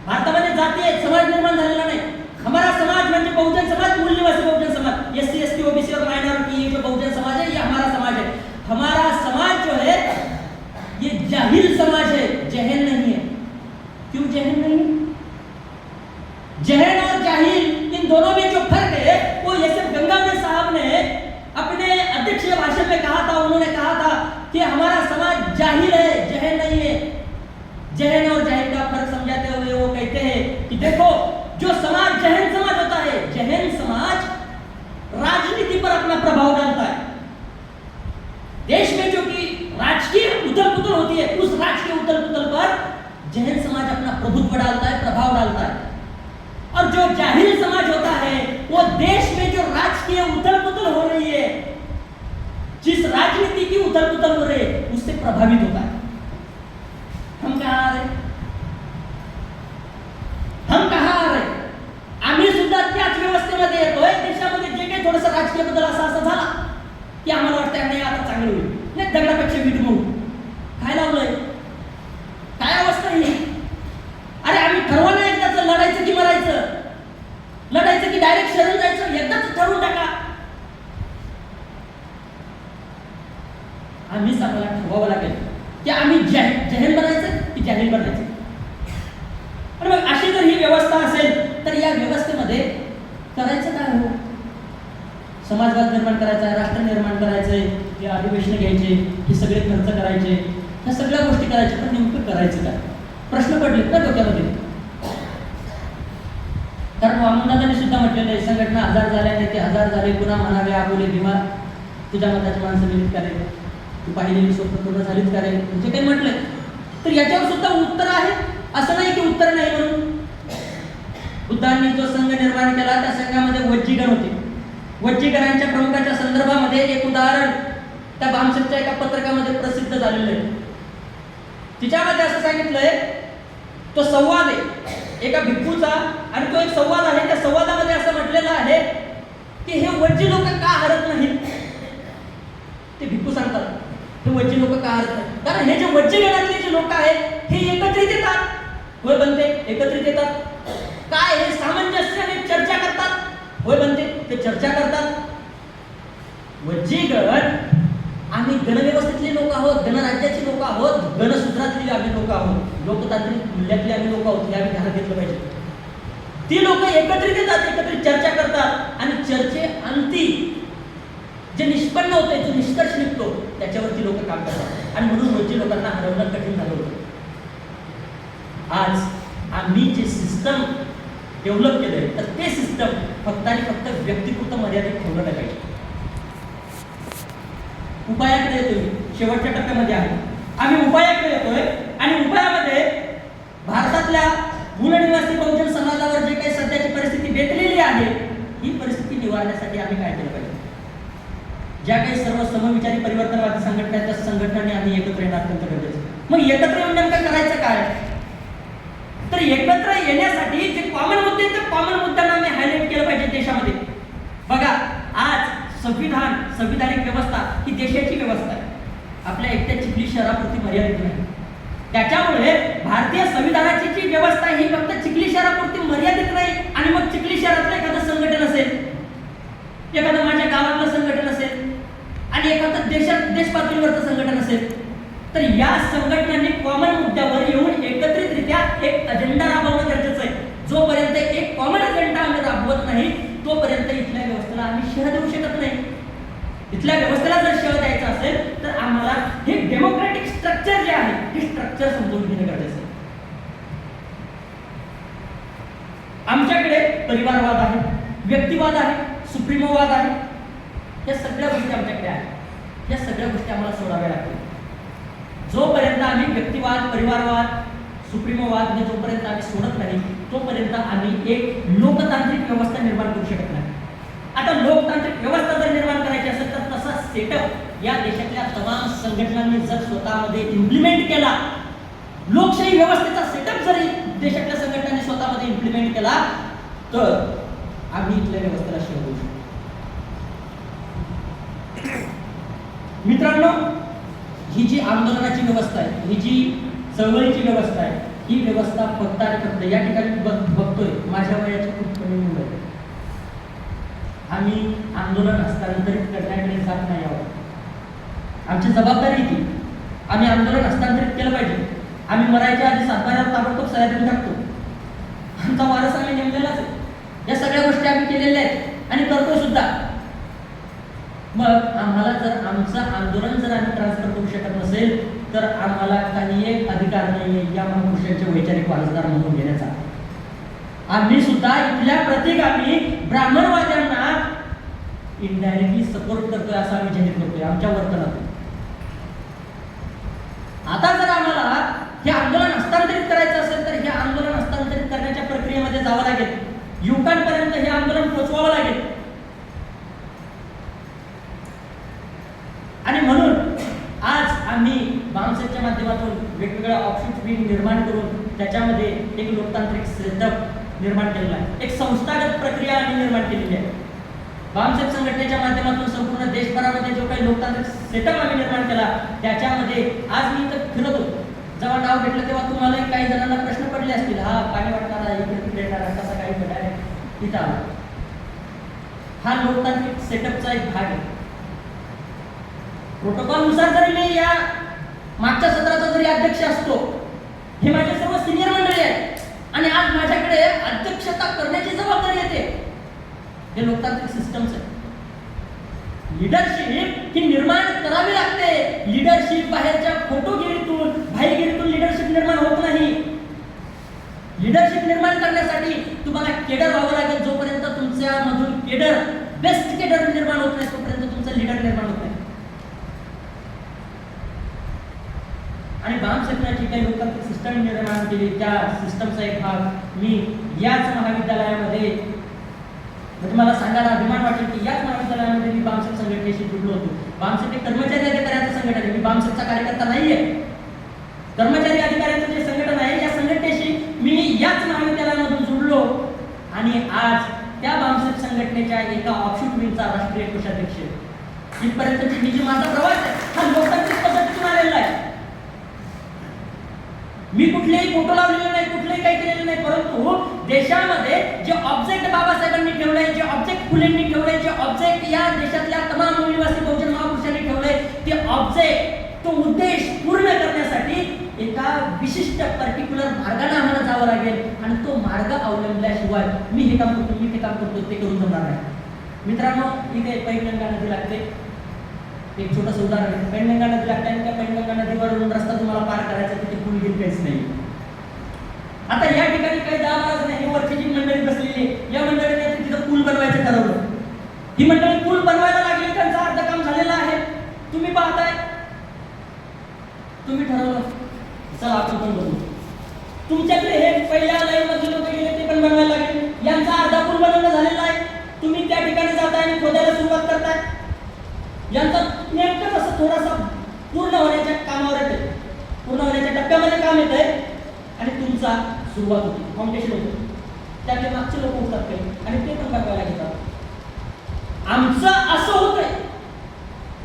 भारतामध्ये जाती आहेत, समाज निर्माण झालेला नाही. हमारा समाज म्हणजे बहुजन समाज, मूल निवासी Bahujan Samaj, SC ST OBC और माइनॉरिटी, ये जो बहुजन समाज है ये हमारा समाज है. हमारा समाज जो है ये जाहिल समाज है, जहल नहीं है. क्यों जहल नहीं है? जहल और जाहिल इन दोनों में जो फर्क है वो एस.एफ. गंगावणे साहब ने अपने अध्यक्षीय भाषण में कहा था. उन्होंने कहा था कि हमारा समाज जाहिल है, जहल नहीं है. जहल और जाहिल का फर्क समझाते हुए वो कहते हैं कि देखो, जो समाज जहल समाज होता है, जहल समाज राजनीति पर अपना प्रभाव डालता है. देश में जो कि राजकीय उथल-पुथल होती है, उस राजकीय उथल-पुथल पर जहल समाज अपना प्रभुत्व डालता है, प्रभाव डालता है. और जो जाहिल समाज होता है वो देश में जो राजकीय उथल-पुथल हो रही है, जिस राजनीति की उथल-पुथल हो रही है, उससे प्रभावित होता है. हम कहाँ आ रहे? हम कहाँ आ रहे? आम्ही सुद्धा त्याच व्यवस्थेमध्ये येतोय. देशामध्ये जे काही थोडंसं राजकीय बदल असा झाला की आम्हाला वाटतं नाही आता चांगलं होईल, नाही दगडापेक्षा वीट मऊ. काय लावलंय? काय अवस्था ही? अरे आम्ही ठरवलं एकदाच, लढायचं की मरायचं, लढायचं की डायरेक्ट शरण जायचं, एकदाच ठरवून टाका. आम्हीच आम्हाला ठरवावं लागेल की आम्ही जहल बनायचं की जाहील बनायचं. आणि मग अशी जर ही व्यवस्था असेल तर या व्यवस्थेमध्ये करायचं काय हो? समाजवाद निर्माण करायचा आहे, राष्ट्र निर्माण करायचंय, हे अधिवेशन घ्यायचे, हे सगळे खर्च करायचे, ह्या सगळ्या गोष्टी करायच्या, पण नेमकं करायचं काय? प्रश्न पडलेत ना डोक्यामध्ये. कारण वामनदादांनी सुद्धा म्हटलेलं आहे, संघटना हजार झाल्या नाही ते हजार झाले, पुन्हा म्हणावे आबोले भीमा, तुझ्या मताची माणसं मिळत करेल, तू पाहिलेली स्वप्न पूर्ण झालीच करेल, म्हणजे काही म्हटलंय. तर याच्यावर सुद्धा उत्तर आहे, असं नाही की उत्तर नाही म्हणून. बुद्धांनी जो संघ निर्माण केला त्या संघामध्ये वज्जीगण होते. वज्जीगणांच्या प्रमुखाच्या संदर्भामध्ये एक उदाहरण त्या भामसेच्या एका पत्रकामध्ये प्रसिद्ध झालेलं आहे. तिच्यामध्ये असं सांगितलंय, तो संवाद आहे एका भिक्खूचा, आणि तो एक संवाद आहे. त्या संवादामध्ये असं म्हटलेलं आहे की हे वज्जी लोक का हरत नाहीत. ते भिक्खू सांगतात, हे वज्जी लोक का हरत नाहीत, कारण हे जे वज्जी गणातले जे लोक आहेत हे एकत्रित येतात. होय बनते, एकत्रित येतात. काय हे सामंजस्याने चर्चा करतात. होय बनते, ते चर्चा करतात. वज्जीगण आम्ही गणव्यवस्थेतले लोक आहोत, गणराज्याचे लोक आहोत, गणसूत्रातली आम्ही लोक आहोत, लोकतांत्रिक मूल्यातली आम्ही लोक आहोत, हे आम्ही ध्यानात घेतलं पाहिजे. ती लोक एकत्रित येतात, एकत्रित चर्चा करतात, आणि चर्चे अंती जे निष्पन्न होते, जो निष्कर्ष निघतो त्याच्यावरती लोक काम करतात. आणि म्हणून वज्जी लोकांना हरवणं कठीण झालं होतं. आज आम्ही जे सिस्टम डेव्हलप केलंय, तर ते सिस्टम फक्त आणि फक्त व्यक्तिपुरतं मर्यादित ठेवलं नाही पाहिजे. उपायाकडे येतोय, शेवटच्या टप्प्यामध्ये आहे. आम्ही उपायाकडे येतोय, आणि उपायामध्ये भारतातल्या मूलनिवासी बहुजन समाजावर जे काही सध्याची परिस्थिती बेतलेली आहे, ही परिस्थिती निवारण्यासाठी आम्ही काय केलं पाहिजे? ज्या काही सर्व समविचारी परिवर्तनवादी संघटना आहेत, त्या संघटनांनी आम्ही एकत्र येणं अत्यंत गरजेचं. मग एकत्र येऊन नेमकं करायचं काय? तर एकत्र येण्यासाठी जे कॉमन मुद्दे आहेत, त्या कॉमन मुद्द्यांना आम्ही हायलाइट केलं पाहिजे देशामध्ये. बघा, आज संविधानिक व्यवस्था ही देशाची व्यवस्था आहे, आपल्या एकट्या चिखली शहरापुरती मर्यादित नाही. त्याच्यामुळे भारतीय संविधानाची जी व्यवस्था ही फक्त चिखली शहरापुरती मर्यादित नाही. आणि मग चिखली शहरातलं एखादं संघटन असेल, एखादं माझ्या गावातलं संघटन असेल, आणि एखादं देश पातळीवरचं संघटन असेल, तर या संघटनांनी कॉमन मुद्द्यावर येऊन एकत्रितरित्या एक अजेंडा राबवणं गरजेचं आहे. जोपर्यंत एक कॉमन अजेंडा आम्ही राबवत नाही, तोपर्यंत इथल्या व्यवस्थेला आम्ही शह देऊ शकत नाही. इथल्या व्यवस्थेला जर शह द्यायचा असेल तर आम्हाला हे डेमोक्रॅटिक स्ट्रक्चर जे आहे, हे स्ट्रक्चर समजून घेणं गरजेचं आहे. आमच्याकडे परिवारवाद आहे, व्यक्तिवाद आहे, सुप्रीमोवाद आहे, या सगळ्या गोष्टी आमच्याकडे आहेत. या सगळ्या गोष्टी आम्हाला सोडाव्या लागतील. जोपर्यंत आम्ही व्यक्तिवाद, परिवारवाद, सुप्रीमोवाद हे जोपर्यंत आम्ही सोडत नाही, तोपर्यंत आम्ही एक लोकतांत्रिक व्यवस्था निर्माण करू शकत नाही. आता लोकतांत्रिक व्यवस्था जर निर्माण करायची असेल तर तसा सेटअप या देशातल्या तमाम संघटनांनी जर स्वतःमध्ये इम्प्लिमेंट केला, लोकशाही व्यवस्थेचा सेटअप जरी देशातल्या संघटनांनी स्वतःमध्ये इम्प्लिमेंट केला, तर आम्ही इथल्या व्यवस्थेला शिव देऊ शकतो. मित्रांनो, ही जी आंदोलनाची व्यवस्था आहे, ही जी चळवळीची व्यवस्था आहे, ही व्यवस्था फक्त आणि फक्त या ठिकाणी बघतोय माझ्या वयाची खूप कमी मुलं आहेत. आम्ही आंदोलन हस्तांतरित करण्याकडे जात नाही आहोत. आमची जबाबदारी ती, आम्ही आंदोलन हस्तांतरित केलं पाहिजे. आम्ही मरायच्या आधी सातबाऱ्यावर ताबडतोब सह्या देऊन टाकतो. आमचा वारस आम्ही नेमलेलाच आहे. या सगळ्या गोष्टी आम्ही केलेल्या आहेत आणि करतोय सुद्धा. मग आम्हाला जर आमचं आंदोलन जर आम्ही ट्रान्सफर करू शकत नसेल तर आम्हाला काही एक अधिकार नाही आहे या महापुरुषांचे वैचारिक वारसदार म्हणून घेण्याचा. आम्ही सुद्धा इथल्या प्रतिगामी ब्राह्मणवाद्यांना इनडायरेक्टली सपोर्ट करतोय असं आम्ही जाहीर करतोय आमच्या वर्तनातून. आता जर आम्हाला हे आंदोलन हस्तांतरित करायचं असेल तर हे आंदोलन हस्तांतरित करण्याच्या प्रक्रियेमध्ये जावं लागेल. युवकांपर्यंत हे आंदोलन पोहोचवावं लागेल. आणि म्हणून आज आम्ही बामसेटच्या माध्यमातून वेगवेगळ्या ऑफशूट विंग निर्माण करून त्याच्यामध्ये एक लोकतांत्रिक सेटअप निर्माण केलेला आहे. एक संस्थागत प्रक्रिया आम्ही निर्माण केलेली आहे. बामसेट संघटनेच्या माध्यमातून संपूर्ण देशभरामध्ये जो काही लोकतांत्रिक सेटअप आम्ही निर्माण केला त्याच्यामध्ये आज मी इथं फिरत होतो. जेव्हा नाव घेतलं तेव्हा तुम्हाला काही जणांना प्रश्न पडले असतील, हा पाणी वाटणारा इकडे तिकडे येणारा कसा काही घडाय तिथं आला. हा लोकतांत्रिक सेटअपचा एक भाग आहे. प्रोटोकॉल नुसार जरी मी या मागच्या सत्राचा जरी अध्यक्ष असतो, हे माझे सर्व सिनियर मंडळी आहेत आणि आज माझ्याकडे अध्यक्षता करण्याची जबाबदारी येते. हे लोकतांत्रिक सिस्टम्स आहे. लीडरशिप ही निर्माण करावी लागते. लीडरशिप बाहेरच्या फोटोगिरीतून भाईगिरीतून लीडरशिप निर्माण होत नाही. लीडरशिप निर्माण करण्यासाठी तुम्हाला केडर व्हावं लागेल. जोपर्यंत तुमच्या मधून केडर बेस्ट केडर निर्माण होत नाही तोपर्यंत तुमचा लीडर निर्माण होत नाही. आणि बामसेटची काही लोकतांत्रिक सिस्टम निर्माण केली त्या सिस्टमचा एक भाग मी याच महाविद्यालयामध्ये, म्हणजे मला सांगायला अभिमान वाटेल की याच महाविद्यालयामध्ये मी बामसेट संघटनेशी जुडलो होतो. बामसेट हे कर्मचारी अधिकाऱ्यांचं संघटन आहे. मी बामसेटचा कार्यकर्ता नाहीये. कर्मचारी अधिकाऱ्यांचं जे संघटन आहे या संघटनेशी मी याच महाविद्यालयामधून जुडलो आणि आज त्या बामसेट संघटनेच्या एका ऑफशूट विंगचा राष्ट्रीय कोषाध्यक्ष. इथपर्यंतची मी जी माझा प्रवास आहे हा लोकतांत्रिक पद्धतीतून आलेला आहे. मी कुठलेही फोटो लावलेले नाही, कुठलेही काही केलेलं नाही, परंतु देशामध्ये जे ऑब्जेक्ट बाबासाहेबांनी ठेवले, जे ऑब्जेक्ट फुलेंनी ठेवले, जे ऑब्जेक्ट या देशातल्या तमाम मूलनिवासी बहुजन महापुरुषांनी ठेवले, ते ऑब्जेक्ट तो उद्देश पूर्ण करण्यासाठी एका विशिष्ट पर्टिक्युलर मार्गाने आम्हाला जावं लागेल आणि तो मार्ग अवलंबल्याशिवाय मी हे काम करतो, मी ते काम करतो ते करून जमणार नाही. मित्रांनो, इथे पैनगंगा नदी लागते. एक छोटंसं उदाहरण आहे. पैनगंगा नदी लागते आणि त्या पैनगंगा नदीवरून रस्ता तुम्हाला पार करायचा, तिथे पूल गिल काहीच नाही. आता या ठिकाणी काही 10-12 जण ही वरची जी मंडळी बसलेली या मंडळीने तिथं पूल बनवायचं ठरवलं. ही मंडळी पूल बनवायला लागली, त्यांचं अर्ध काम झालेलं आहे. तुम्ही पाहताय, तुम्ही ठरवलं चला आपण पण बनवू. तुमच्याकडे हे पहिल्या लाईन मध्ये लोक गेले ते पण बनवायला लागले. यांचा अर्धा पूल बनवणं झालेला आहे. तुम्ही त्या ठिकाणी जाताय आणि खोदायला सुरुवात करताय. यांचा नेमकं कसं थोडासा पूर्ण होण्याच्या कामावर येते, पूर्ण होण्याच्या टप्प्यामध्ये काम येत आहे आणि तुमचा सुरुवात होती, फाउंडेशन होतं. त्यातले मागचे लोक उठतात काही आणि ते पण बनवायला घेतात. आमचं असं होतंय,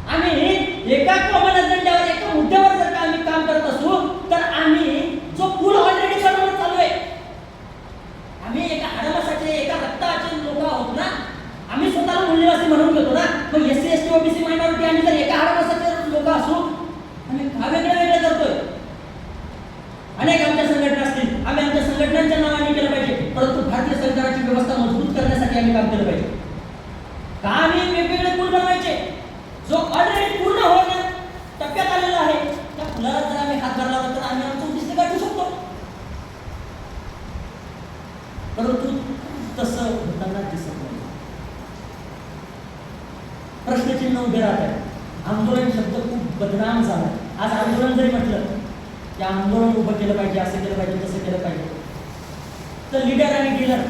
आम्ही एका कॉमन अजेंड्यावर, एका मुद्द्यावर जर का आम्ही काम करत असू तर आम्ही जो पूल ऑलरेडी बनवणं चालू आहे, आम्ही एका हाडमासाचे, एका रक्ताचे लोक आहोत ना. आम्ही स्वतःला मूल्यवासी म्हणून घेतो ना. मग एससी एसटी ओबीसी मायनॉरिटी आम्ही जर एका हाडमासाचे लोक असू आम्ही का वेगळं करतोय? अनेक आमच्या संघटना असतील, आम्ही आमच्या संघटनांच्या नावाने केलं पाहिजे, परंतु भारतीय सरकारची व्यवस्था मजबूत करण्यासाठी आम्ही काम केलं पाहिजे. का आम्ही वेगवेगळे पूल बनवायचे? जो ऑलरेडी पूर्ण होण्यात टप्प्यात आलेला आहे त्या पुलाला जर आम्ही हात धरला तर आम्ही आमचं उद्दिष्ट गाठू शकतो. परंतु तसं होताना दिसत नाही. प्रश्नचिन्ह उभे राहत आहे. आंदोलन शब्द खूप बदनाम झाला. आज आंदोलन जरी म्हटलं की आंदोलन उभं केलं पाहिजे, असं केलं पाहिजे, तसं केलं पाहिजे, तर लीडर आणि डीलर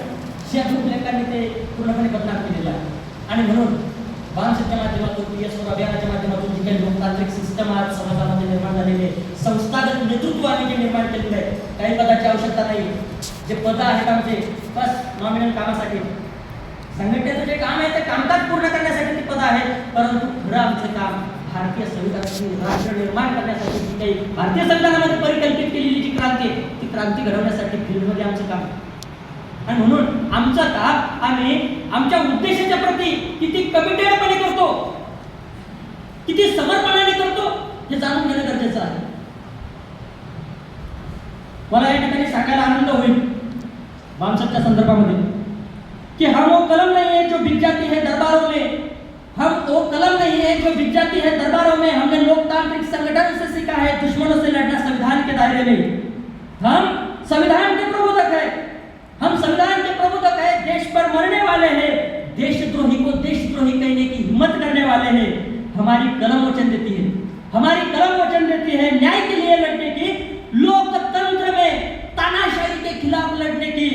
या लोकांनी ते पूर्णपणे बदनाम केलेलं आहे. आणि म्हणून बामसेटच्या माध्यमातून, PS4 अभियानाच्या माध्यमातून जी काही लोकतांत्रिक सिस्टम आज समाजामध्ये निर्माण झालेली आहे, संस्थागत नेतृत्व आम्ही जे निर्माण केलेलं आहे, काही पदाची आवश्यकता नाही. जे पदं आहेत आमचे बस नॉमिनल कामासाठी, संघटनेचं जे काम आहे ते कामकाज पूर्ण करण्यासाठी ते पद आहे, परंतु खरं आमचं काम भारतीय संविधानाचे राष्ट्र निर्माण करण्यासाठी जी काही भारतीय संविधानामध्ये परिकल्पित केलेली जी क्रांती आहे ती क्रांती घडवण्यासाठी फील्डमध्ये आमचं काम आहे. आणि म्हणून आमचं काम आम्ही आमच्या उद्देशाच्या प्रती किती कमिटेडपणे करतो, किती समर्पणाने करतो हे जाणून घेणं गरजेचं आहे. मला या ठिकाणी सांगायला आनंद होईल वामसच्या संदर्भामध्ये कि हम वो कलम नहीं है जो बिक जाती है दरबारों में, हम वो कलम नहीं है जो बिक जाती है दरबारों में, हमने लोकतांत्रिक संगठन से सीखा है दुश्मनों से लड़ना संविधान के दायरे में. हम संविधान के प्रबोधक है, हम संविधान के प्रबोधक है, देश पर मरने वाले हैं, देशद्रोही को देशद्रोही कहने की हिम्मत करने वाले हैं. हमारी कलम वचन देती है, हमारी कलम वचन देती है न्याय के लिए लड़ने की, लोकतंत्र में तानाशाही के खिलाफ लड़ने की.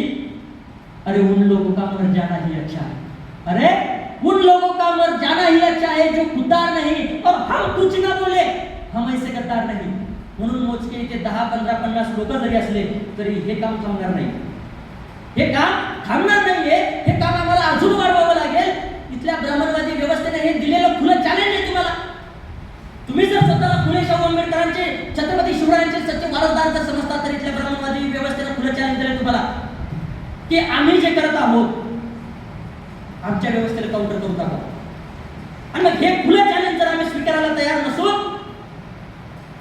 अरे उन लोगों का मर जाना ही अच्छा है, अरे उन लोगों का मर जाना ही अच्छा है जो खुददार नहीं, और हम कुछ ना बोले, हम ऐसे गद्दार नाही. म्हणून मोजके इथे 10, 15, 50 लोक जरी असले तरी हे काम थांबणार नाही, हे काम थांबणार नाहीये. हे काम आम्हाला अजून वाढवावं लागेल. इथल्या ब्राह्मणवादी व्यवस्थेने हे दिलेलं खुलं चॅलेंज आहे तुम्हाला. तुम्ही जर स्वतःला फुले शाहू आंबेडकरांचे छत्रपती शिवरायांचे सच्चे वारसदार जर समजता तर इथल्या ब्राह्मणवादी व्यवस्थेने खुलं चॅलेंज दिलं तुम्हाला की आम्ही जे करत आहोत आमच्या व्यवस्थेला काउंटर करून टाका. आणि मग हे खुलं चॅलेंज जर आम्ही स्वीकारायला तयार नसू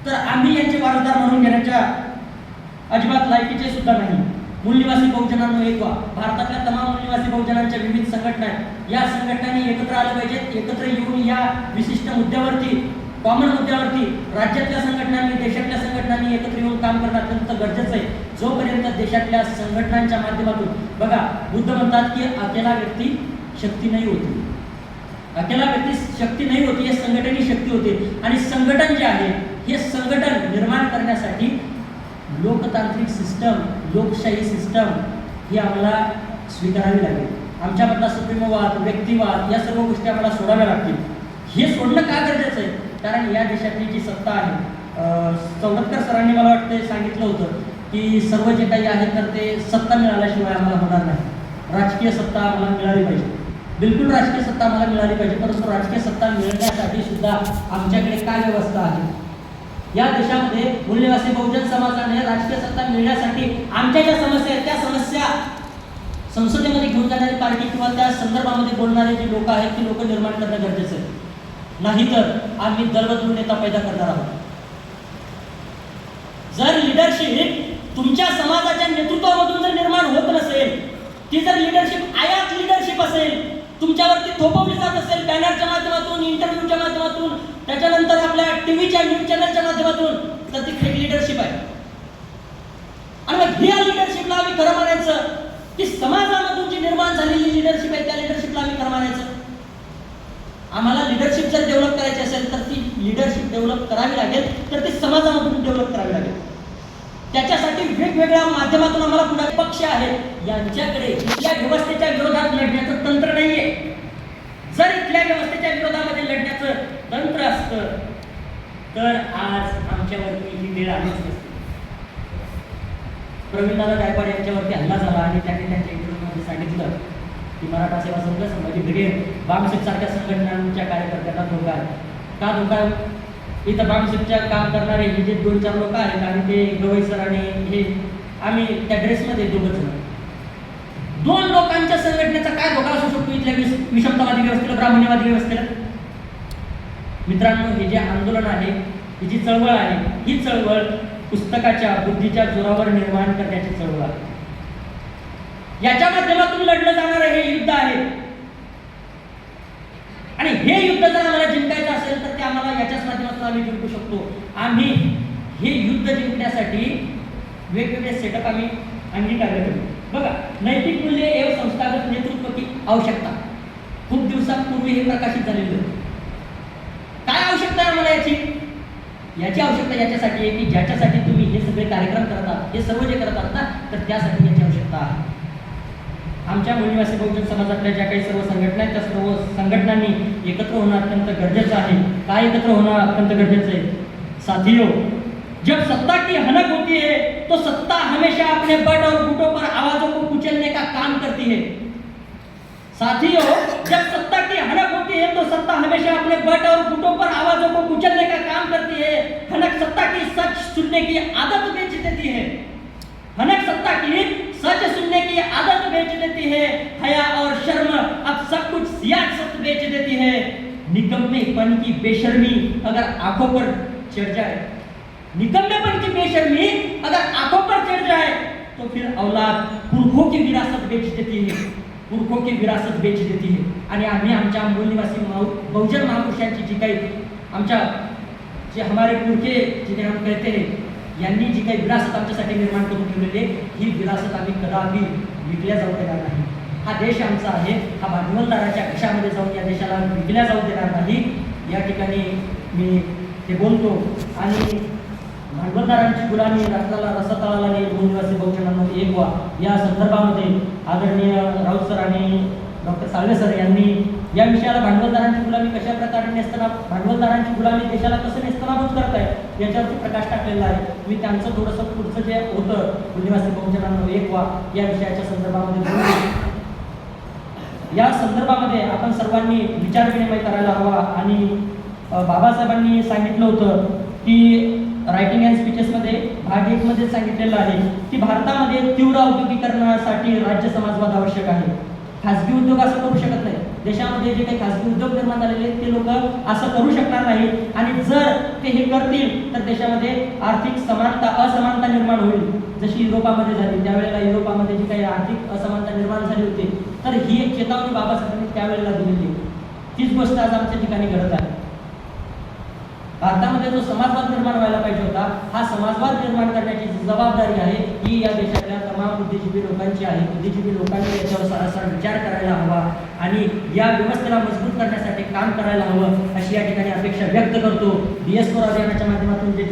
तर आम्ही यांचे वारसदार म्हणून घेण्याच्या अजिबात लायकीचे सुद्धा नाही. मूलनिवासी बहुजनांनो एक व्हा. भारतातल्या तमाम मूलनिवासी बहुजनांच्या विविध संघटना आहेत, या संघटनांनी एकत्र आलं पाहिजेत. एकत्र येऊन या विशिष्ट मुद्द्यावरती, कॉमन मुद्द्यावरती राज्यातल्या संघटनांनी, देशातल्या संघटनांनी एकत्र येऊन काम करणं अत्यंत गरजेचं आहे. जोपर्यंत देशातल्या संघटनांच्या माध्यमातून, बघा बुद्ध म्हणतात की अकेला व्यक्ती शक्ती नाही होती, अकेला व्यक्ती शक्ती नाही होती, हे संघटनेची शक्ती होते. आणि संघटन जे आहे हे संघटन निर्माण करण्यासाठी लोकतांत्रिक सिस्टम, लोकशाही सिस्टम ही आम्हाला स्वीकारावी लागेल. आमच्यामधला सुप्रीमोवाद, व्यक्तिवाद या सर्व गोष्टी आम्हाला सोडाव्या लागतील. हे सोडणं का गरजेचं आहे? कारण या देशातली जी सत्ता आहे, चौडतकर सरांनी मला वाटतं सांगितलं होतं की सर्व जे काही आहे तर ते सत्ता मिळाल्याशिवाय आम्हाला होणार नाही. राजकीय सत्ता आम्हाला मिळाली पाहिजे, बिलकुल राजकीय सत्ता आम्हाला मिळाली पाहिजे. परंतु राजकीय सत्ता मिळण्यासाठी सुद्धा आमच्याकडे काय व्यवस्था आहे? या देशामध्ये मूलनिवासी बहुजन समाजाने राजकीय सत्ता मिळण्यासाठी आमच्या ज्या समस्या आहेत त्या समस्या संसदेमध्ये घेऊन जाणारी पार्टी किंवा त्या संदर्भामध्ये बोलणारे जे लोक आहेत ती लोक निर्माण करणं गरजेचं आहे. नाहीतर आम्ही दलबदलून नेता पैदा करणार आहोत. जर लिडरशिप तुमच्या समाजाच्या नेतृत्वामधून जर निर्माण होत नसेल, ती जर लिडरशिप आयात लिडरशिप असेल, तुमच्यावरती थोपवली जात असेल बॅनरच्या माध्यमातून, इंटरव्ह्यूच्या माध्यमातून, त्याच्यानंतर आपल्या टीव्हीच्या न्यूज चॅनलच्या माध्यमातून, तर ती फेक लिडरशिप आहे. आणि मग ह्या लिडरशिपला आम्ही खरं मानायचं की समाजामधून जी निर्माण झालेली लिडरशिप आहे त्या लिडरशिपला आम्ही खरं मानायचं. आम्हाला लिडरशिप जर डेव्हलप करायची असेल तर ती लिडरशिप डेव्हलप करावी लागेल, तर ती समाजामधून डेव्हलप करावी लागेल. त्याच्यासाठी वेगवेगळ्या माध्यमातून आम्हाला पुढे पक्ष आहेत यांच्याकडे इथल्या व्यवस्थेच्या विरोधात लढण्याचं तंत्र नाहीये. जर इथल्या व्यवस्थेच्या विरोधामध्ये लढण्याचं तंत्र असतं तर आज आमच्यावरती ही वेळ आलीच नसती. प्रवीणदादा गायकवाड यांच्यावरती हल्ला झाला आणि त्यांनी त्यांच्या इंटरव्ह्यूमध्ये सांगितलं की मराठा सेवा संघ, संभाजी ब्रिगेड, बामसेट सारख्या संघटनांच्या कार्यकर्त्यांना धोका आहे. का धोका आहे? इथं बामसेटच्या काम करणारे हे जे 2-4 लोक आहेत आणि ते गवई सर आणि हे आम्ही त्या ड्रेसमध्ये दोघं जण, 2 लोकांच्या संघटनेचा काय धोका असू शकतो इथल्या विषमतावादी व्यवस्थेला, ब्राह्मणवादी व्यवस्थेला? मित्रांनो, हे जे आंदोलन आहे, ही जी चळवळ आहे, ही चळवळ पुस्तकाच्या, बुद्धीच्या जोरावर निर्माण करण्याची चळवळ आहे. याच्या माध्यमातून लढलं जाणारं हे युद्ध आहे. आणि हे युद्ध जर आम्हाला जिंकायचं असेल तर ते आम्हाला याच्याच माध्यमातून आम्ही जिंकू शकतो. आम्ही हे युद्ध जिंकण्यासाठी वेगवेगळे सेटअप आम्ही अंगीकारले पाहिजे. बघा, नैतिक मूल्य एवं संस्थागत नेतृत्व की आवश्यकता खूप दिवसांपूर्वी हे प्रकाशित झालेलं. काय आवश्यकता आहे आम्हाला याची? याची आवश्यकता याच्यासाठी आहे की ज्याच्यासाठी तुम्ही हे सगळे कार्यक्रम करत आहात, हे सर्व जे करत आहात ना, तर त्यासाठी याची आवश्यकता आहे. आमच्या मूलनिवासी बहुजन समाजातल्या ज्या काही सर्व संघटना आहेत त्या सर्व संघटनांनी एकत्र होणं अत्यंत गरजेचं आहे. काय एकत्र होणं अत्यंत गरजेचं आहे? साथियों, जब सत्ता की हनक होती है तो सत्ता हमेशा अपने बट और घुटनों पर आवाजों को कुचलने का काम करती है. साथियों, जब सत्ता की हड़प होती है तो सत्ता हमेशा अपने बट और घुटनों पर आवाजों को कुचलने का काम करती है। हनक सत्ता की सच सुनने की आदत बेच देती है। हनक सत्ता की सच सुनने की आदत बेच देती है। हया और शर्म अब सब कुछ सियासत बेच देती है। निकम्मेपन की बेशर्मी अगर आंखों पर चढ़ जाए, निकम्मेपन की बेशर्मी अगर आंखों पर चढ़ जाए तो फिर औलाद पुरखों की विरासत बेच देती है, पुरखों की विरासत बेच देती है। आणि आम्ही आमच्या मूल निवासी बहुजन महापुरुषांची जी काही आमच्या जे हमारे पुरखे जिन्हें हम कहते हैं, यांनी जी काही विरासत आमच्यासाठी निर्माण करून ठेवलेली आहे, ही विरासत आम्ही कदापि विकल्या जाऊ देणार नाही। हा देश आमचा आहे, हा भांडवलदाराच्या घशामध्ये जाऊन या देशाला विकल्या जाऊ देणार नाही। या ठिकाणी मी ते बोलतो आणि भांडवलदारांची गुलामी राष्ट्राला रसातळाला नेईल, मूल निवासी बहुजनांमध्ये एक व्हा, या संदर्भामध्ये आदरणीय राऊत सर आणि डॉक्टर साळवे सर यांनी या विषयाला भांडवलदारांची गुलामी कशा प्रकारे भांडवलदारांची गुलामी देशाला कसं नेस्तनाबूत करत आहे याच्यावरती प्रकाश टाकलेला आहे। मी त्यांचं थोडंसं पुढचं जे होतं मूल निवासी बहुजनांमध्ये एक व्हा या विषयाच्या संदर्भामध्ये बोलतो। या संदर्भामध्ये आपण सर्वांनी विचार विनिमय करायला हवा आणि बाबासाहेबांनी सांगितलं होतं की रायटिंग अँड स्पीचेसमध्ये भाग 1 मध्ये सांगितलेलं आहे की भारतामध्ये तीव्र औद्योगिकरणासाठी राज्य समाजवाद आवश्यक आहे। खासगी उद्योग असं करू शकत नाही। देशामध्ये जे काही खासगी उद्योग निर्माण झालेले आहेत ते लोक असं करू शकणार नाही आणि जर ते हे करतील तर देशामध्ये आर्थिक असमानता निर्माण होईल, जशी युरोपामध्ये झाली। त्यावेळेला युरोपामध्ये जी काही आर्थिक असमानता निर्माण झाली होती तर ही एक चेतावणी बाबासाहेबांनी त्यावेळेला दिलेली, तीच गोष्ट आज आमच्या ठिकाणी घडत आहे। भारतामध्ये जो समाजवाद निर्माण व्हायला पाहिजे होता, हा समाजवाद निर्माण करण्याची जबाबदारी आहे ही या देशातल्या तमाम बुद्धिजीवी लोकांची आहे। बुद्धिजीवी लोकांनी याच्यावर सारासार विचार करायला हवा आणि या व्यवस्थेला मजबूत करण्यासाठी काम करायला हवं अशी या ठिकाणी अपेक्षा व्यक्त करतो। DS4 अभियानाच्या माध्यमातून जे